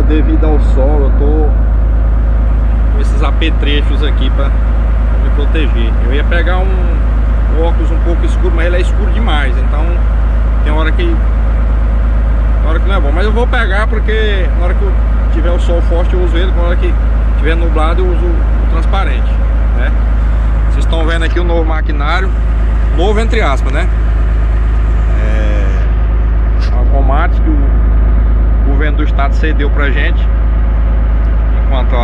devido ao sol, eu tô com esses apetrechos aqui pra me proteger. Eu ia pegar um óculos um pouco escuro, mas ele é escuro demais, então tem hora que não é bom. Mas eu vou pegar porque na hora que eu tiver o sol forte eu uso ele, na hora que tiver nublado eu uso o transparente, né? Vocês estão vendo aqui o novo maquinário, novo entre aspas, né? Uma Comatis que o governo do estado cedeu pra gente, enquanto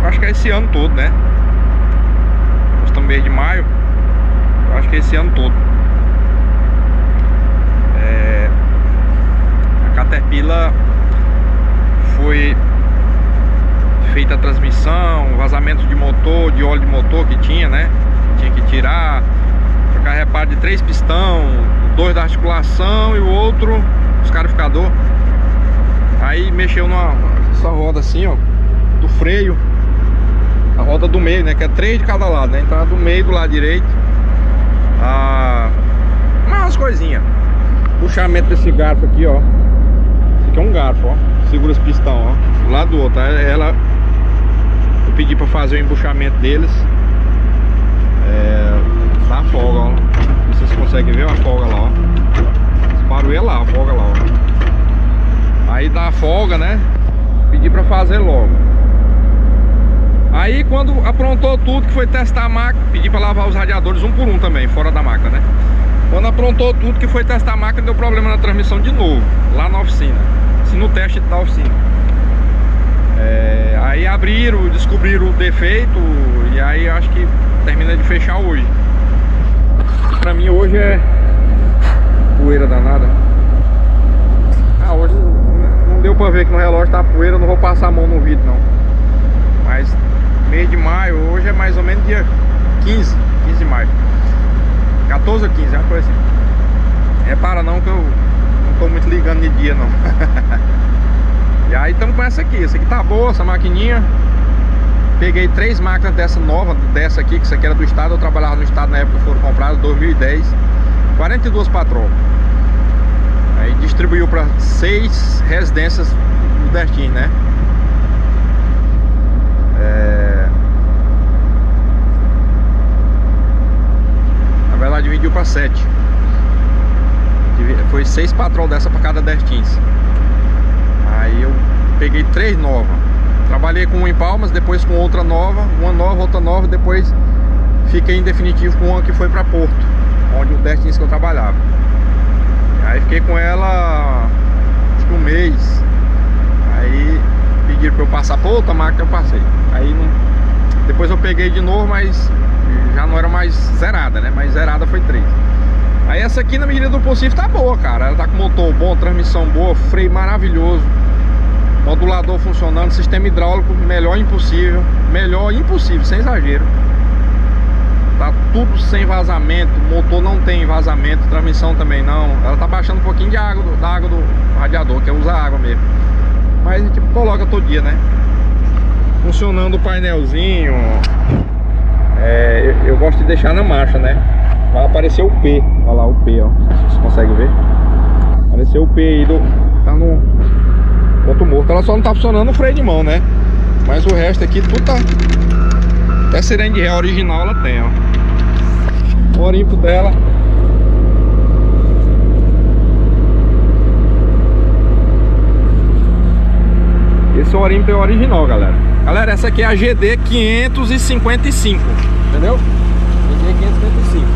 acho que é esse ano todo, né? Nós estamos no mês de maio, eu acho que é esse ano todo. A Caterpillar foi feita a transmissão, vazamento de motor, de óleo de motor que tinha, né? Tinha que tirar, trocar reparo de 3 pistão, 2 da articulação e o outro escarificador. Aí mexeu nessa roda assim, ó, do freio, a roda do meio, né? Que é 3 de cada lado, né? Então a do meio do lado direito, umas coisinhas. Puxamento desse garfo aqui, ó. Esse aqui é um garfo, ó. Segura os pistão, ó, do lado do outro. Eu pedi pra fazer o embuchamento deles. Dá folga, ó. Vocês conseguem ver a folga lá, ó. Esse barulho é lá, a folga lá, ó. Aí dá a folga, né? Pedi pra fazer logo. Aí quando aprontou tudo, que foi testar a máquina, pedi pra lavar os radiadores um por um também, fora da máquina, né? Quando aprontou tudo, que foi testar a máquina, deu problema na transmissão de novo, lá na oficina. Assim, no teste da oficina. Aí abriram, descobriram o defeito. E aí acho que termina de fechar hoje. Pra mim hoje é poeira danada. Hoje não deu pra ver que no relógio tá poeira. Eu não vou passar a mão no vidro não. Mas mês de maio, hoje é mais ou menos dia 15 de maio, 14 ou 15, é uma coisa assim. Repara não que eu não tô muito ligando de dia não. E aí estamos com essa aqui tá boa, essa maquininha. Peguei 3 máquinas dessa nova, dessa aqui, que essa aqui era do estado. Eu trabalhava no estado na época que foram compradas, 2010. 42 patrol. Aí distribuiu para 6 residências nordestinas, né? Na verdade dividiu para 7. Foi 6 patrol dessa para cada destins. Aí eu peguei 3 novas. Trabalhei com uma em Palmas, depois com outra nova, outra nova, depois fiquei em definitivo com uma que foi para Porto, onde o destins que eu trabalhava. Aí fiquei com ela acho que um mês. Aí pediram para eu passar para outra máquina, eu passei. Aí depois eu peguei de novo, mas já não era mais zerada, né? Mas zerada foi 3. Aí essa aqui, na medida do possível, tá boa, cara. Ela tá com motor bom, transmissão boa, freio maravilhoso, modulador funcionando, sistema hidráulico melhor impossível, sem exagero. Tá tudo sem vazamento, motor não tem vazamento, transmissão também não. Ela tá baixando um pouquinho de água, da água do radiador, que é usar água mesmo. Mas a gente coloca todo dia, né? Funcionando o painelzinho. Eu gosto de deixar na marcha, né? Vai aparecer o P, olha lá o P, ó. Vocês conseguem ver? Apareceu o P aí, tá no ponto morto. Ela só não tá funcionando o freio de mão, né? Mas o resto aqui tudo tá. Até sirene de ré original ela tem, ó. O orimpo dela. Esse orimpo é original, galera. Galera, essa aqui é a GD 555, entendeu? GD 555.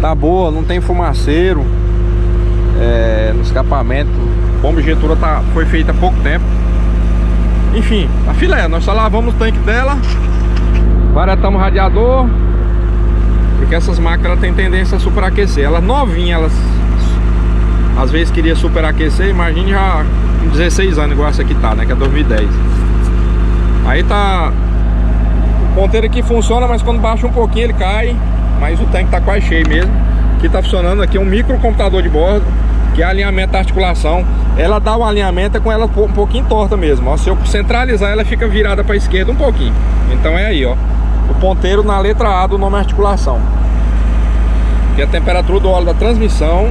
Tá boa, não tem fumaceiro no escapamento. Bomba injetora foi feita há pouco tempo. Enfim, a filé, nós só lavamos o tanque dela, varetamos o radiador, porque essas máquinas têm tendência a superaquecer. Elas novinhas, elas às vezes queria superaquecer. Imagine já com 16 anos, igual essa aqui tá, né? Que é 2010. Aí tá. O ponteiro aqui funciona, mas quando baixa um pouquinho ele cai. Mas o tanque tá quase cheio mesmo. Aqui tá funcionando aqui um microcomputador de bordo, que é alinhamento da articulação. Ela dá um alinhamento com ela um pouquinho torta mesmo, ó. Se eu centralizar, ela fica virada para a esquerda um pouquinho. Então é aí, ó, o ponteiro na letra A do nome articulação. Que a temperatura do óleo da transmissão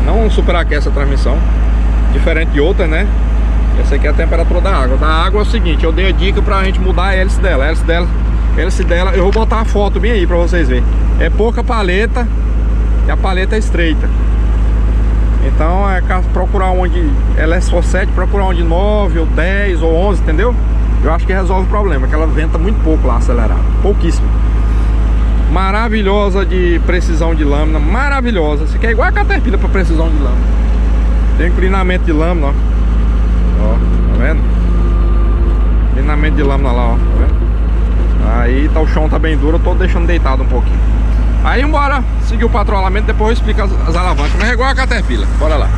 não superaquece a transmissão, diferente de outra, né? Essa aqui é a temperatura da água. Da água é o seguinte, eu dei a dica pra gente mudar a hélice dela. A hélice dela, eu vou botar a foto bem aí pra vocês verem. É pouca paleta e a paleta é estreita. Então é procurar onde ela é só 7, procurar onde 9 ou 10 ou 11, entendeu? Eu acho que resolve o problema, que ela venta muito pouco lá acelerado, pouquíssimo. Maravilhosa de precisão de lâmina, maravilhosa. Isso aqui é igual a Caterpillar para precisão de lâmina. Tem inclinamento de lâmina, ó. Ó, tá vendo? Inclinamento de lâmina lá, ó, tá vendo? Aí tá, o chão tá bem duro, eu tô deixando deitado um pouquinho. Aí bora seguir o patrulhamento, depois eu explico as alavancas. Mas é igual a Caterpillar, bora lá.